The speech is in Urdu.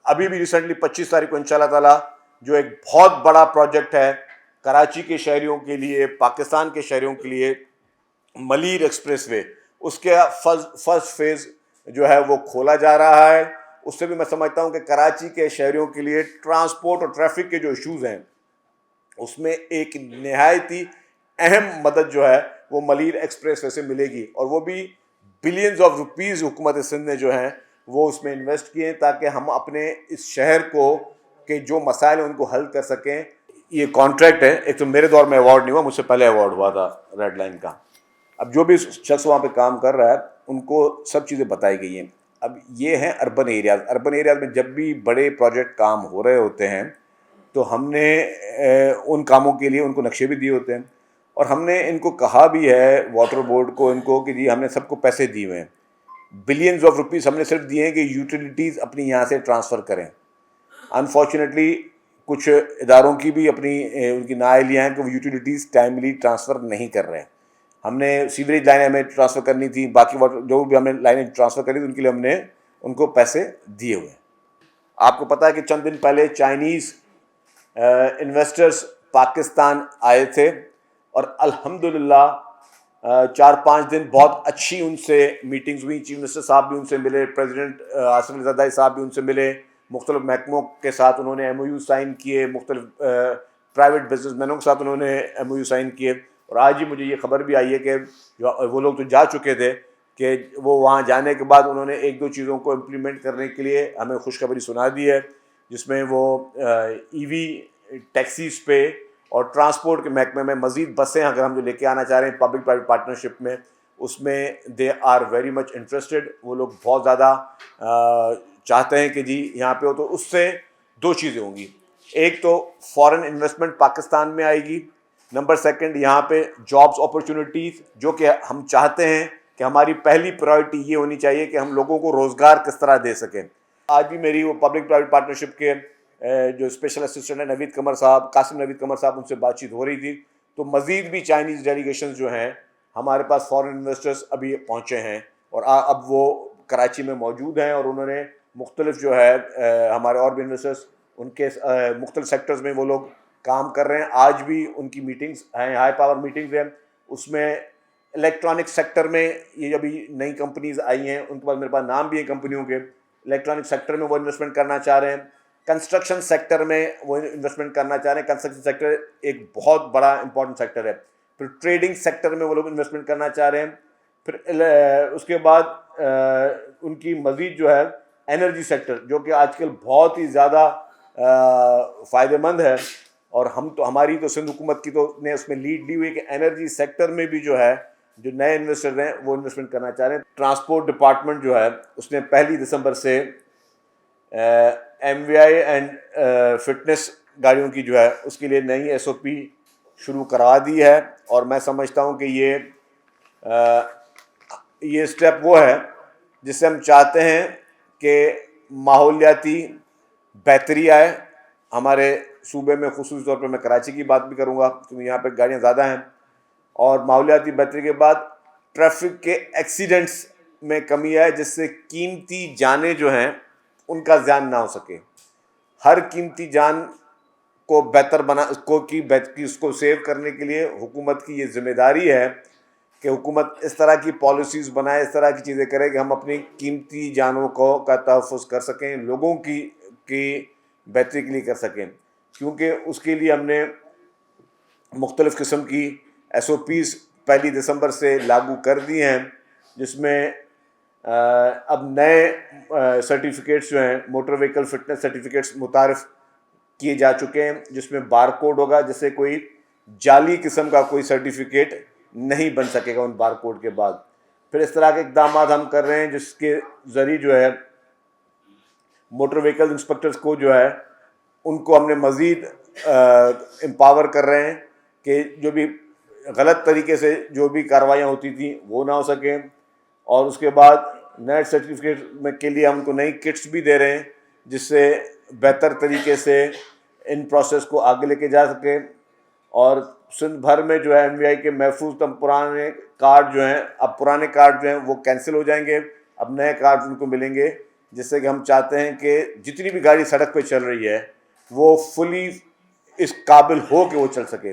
ابھی بھی ریسنٹلی 25 تاریخ کو انشاءاللہ تعالیٰ جو ایک بہت بڑا پروجیکٹ ہے کراچی کے شہریوں کے لیے، پاکستان کے شہریوں کے لیے، ملیر ایکسپریس وے، اس کے فرسٹ فیز جو ہے وہ کھولا جا رہا ہے. اس سے بھی میں سمجھتا ہوں کہ کراچی کے شہریوں کے لیے ٹرانسپورٹ اور ٹریفک کے جو ایشوز ہیں اس میں ایک نہایت ہی اہم مدد جو ہے وہ ملیر ایکسپریس وے سے ملے گی، اور وہ بھی بلینز آف روپیز حکومت سندھ نے جو ہیں وہ اس میں انویسٹ کیے ہیں تاکہ ہم اپنے اس شہر کو کے جو مسائل ہیں ان کو حل کر سکیں. یہ کانٹریکٹ ہے، ایک تو میرے دور میں ایوارڈ نہیں ہوا، مجھ سے پہلے ایوارڈ ہوا تھا ریڈ لائن کا. اب جو بھی شخص وہاں پہ کام کر رہا ہے ان کو سب چیزیں بتائی گئی ہیں. اب یہ ہیں اربن ایریاز میں جب بھی بڑے پروجیکٹ کام ہو رہے ہوتے ہیں تو ہم نے ان کاموں کے لیے ان کو نقشے بھی دیے ہوتے ہیں، اور ہم نے ان کو کہا بھی ہے واٹر بورڈ کو ان کو کہ جی ہم نے سب کو پیسے دیے ہوئے ہیں، بلینز آف روپیز ہم نے صرف دیے ہیں کہ یوٹیلیٹیز اپنی یہاں سے ٹرانسفر کریں. انفارچونیٹلی کچھ اداروں کی بھی اپنی ان کی نااہلیاں ہیں کہ وہ یوٹیلیٹیز ٹائملی ٹرانسفر نہیں کر رہے ہیں. ہم نے سیوریج لائنیں ہمیں ٹرانسفر کرنی تھی، باقی جو بھی ہم نے لائنیں ٹرانسفر کرنی تھی ان کے لیے ہم نے ان کو پیسے دیے ہوئے ہیں. آپ کو پتہ ہے کہ چند دن پہلے چائنیز انویسٹرز پاکستان آئے تھے، اور الحمدللہ 4-5 دن بہت اچھی ان سے میٹنگز ہوئی. چیف منسٹر صاحب بھی ان سے ملے، پریزیڈنٹ آصف علی زرداری صاحب بھی ان سے ملے، مختلف محکموں کے ساتھ انہوں نے ایم او یو سائن کیے، مختلف پرائیویٹ بزنس مینوں کے ساتھ انہوں نے ایم او یو سائن کیے. اور آج ہی مجھے یہ خبر بھی آئی ہے کہ وہ لوگ تو جا چکے تھے کہ وہ وہاں جانے کے بعد انہوں نے 1-2 چیزوں کو امپلیمنٹ کرنے کے لیے ہمیں خوشخبری سنا دی ہے، جس میں وہ ای وی ٹیکسیز پہ اور ٹرانسپورٹ کے محکمے میں مزید بسیں اگر ہم جو لے کے آنا چاہ رہے ہیں پبلک پرائیویٹ پارٹنرشپ میں، اس میں they are very much interested. وہ لوگ بہت زیادہ چاہتے ہیں کہ جی یہاں پہ ہو. تو اس سے 2 چیزیں ہوں گی، ایک تو فارن انویسٹمنٹ پاکستان میں آئے گی، نمبر 2 یہاں پہ جابس اپرچونیٹیز، جو کہ ہم چاہتے ہیں کہ ہماری پہلی پرائرٹی یہ ہونی چاہیے کہ ہم لوگوں کو روزگار کس طرح دے سکیں. آج بھی میری وہ پبلک پرائیویٹ پارٹنرشپ کے جو اسپیشل اسسٹنٹ ہیں نوید قمر صاحب، قاسم نوید قمر صاحب، ان سے بات چیت ہو رہی تھی. تو مزید بھی چائنیز ڈیلیگیشنز جو ہیں ہمارے پاس فارن انویسٹرز ابھی پہنچے ہیں، اور اب وہ کراچی میں موجود ہیں، اور انہوں نے مختلف جو ہے ہمارے اور بھی انویسٹرز ان کے مختلف سیکٹرز میں وہ لوگ کام کر رہے ہیں. آج بھی ان کی میٹنگز ہیں، ہائی پاور میٹنگز ہیں. اس میں الیکٹرانک سیکٹر میں یہ ابھی نئی کمپنیز آئی ہیں، ان کے پاس میرے پاس نام بھی ہیں کمپنیوں کے، الیکٹرانک سیکٹر میں وہ انویسٹمنٹ کرنا چاہ رہے ہیں، کنسٹرکشن سیکٹر میں وہ انویسٹمنٹ کرنا چاہ رہے ہیں. کنسٹرکشن سیکٹر ایک بہت بڑا امپورٹنٹ سیکٹر ہے. پھر ٹریڈنگ سیکٹر میں وہ لوگ انویسٹمنٹ کرنا چاہ رہے ہیں. پھر اس کے بعد ان کی مزید جو ہے انرجی سیکٹر، جو کہ آج کل بہت ہی زیادہ فائدہ مند ہے، اور ہماری تو سندھ حکومت کی تو نے اس میں لیڈ لی ہوئی ہے کہ انرجی سیکٹر میں بھی جو ہے جو نئے انویسٹر ہیں وہ انویسٹمنٹ کرنا چاہ رہے ہیں. ٹرانسپورٹ ڈپارٹمنٹ جو ہے اس نے 1 دسمبر سے M V I and fitness گاڑیوں کی جو ہے اس کے لیے نئی ایس او پی شروع کروا دی ہے. اور میں سمجھتا ہوں کہ یہ اسٹیپ وہ ہے جس سے ہم چاہتے ہیں کہ ماحولیاتی بہتری آئے ہمارے صوبے میں. خصوصی طور پہ میں کراچی کی بات بھی کروں گا کیونکہ یہاں پہ گاڑیاں زیادہ ہیں، اور ماحولیاتی بہتری کے بعد ٹریفک کے ایکسیڈنٹس میں کمی آئے، جس سے قیمتی جانیں جو ہیں ان کا زیان نہ ہو سکے. ہر قیمتی جان کو بہتر اس کو سیو کرنے کے لیے حکومت کی یہ ذمہ داری ہے کہ حکومت اس طرح کی پالیسیز بنائے، اس طرح کی چیزیں کرے کہ ہم اپنی قیمتی جانوں کا تحفظ کر سکیں، لوگوں کی بہتری کے لیے کر سکیں. کیونکہ اس کے لیے ہم نے مختلف قسم کی ایس او پیز 1 دسمبر سے لاگو کر دی ہیں، جس میں اب نئے سرٹیفکیٹس جو ہیں موٹر وہیکل فٹنس سرٹیفکیٹس متعارف کیے جا چکے ہیں، جس میں بار کوڈ ہوگا، جس سے کوئی جعلی قسم کا کوئی سرٹیفکیٹ نہیں بن سکے گا ان بار کوڈ کے بعد. پھر اس طرح کے اقدامات ہم کر رہے ہیں جس کے ذریعے جو ہے موٹر وہیکل انسپکٹرز کو جو ہے ان کو ہم نے مزید امپاور کر رہے ہیں کہ جو بھی غلط طریقے سے جو بھی کارروائیاں ہوتی تھیں وہ نہ ہو سکیں. اور اس کے بعد نئے سرٹیفکیٹ میں کے لیے ہم کو نئی کٹس بھی دے رہے ہیں جس سے بہتر طریقے سے ان پروسیس کو آگے لے کے جا سکیں. اور سندھ بھر میں جو ہے ایم وی آئی کے محفوظ پرانے کارڈ جو ہیں، اب پرانے کارڈ جو ہیں وہ کینسل ہو جائیں گے، اب نئے کارڈ ان کو ملیں گے جس سے کہ ہم چاہتے ہیں کہ جتنی بھی گاڑی سڑک پہ چل رہی ہے وہ فلی اس قابل ہو کہ وہ چل سکے.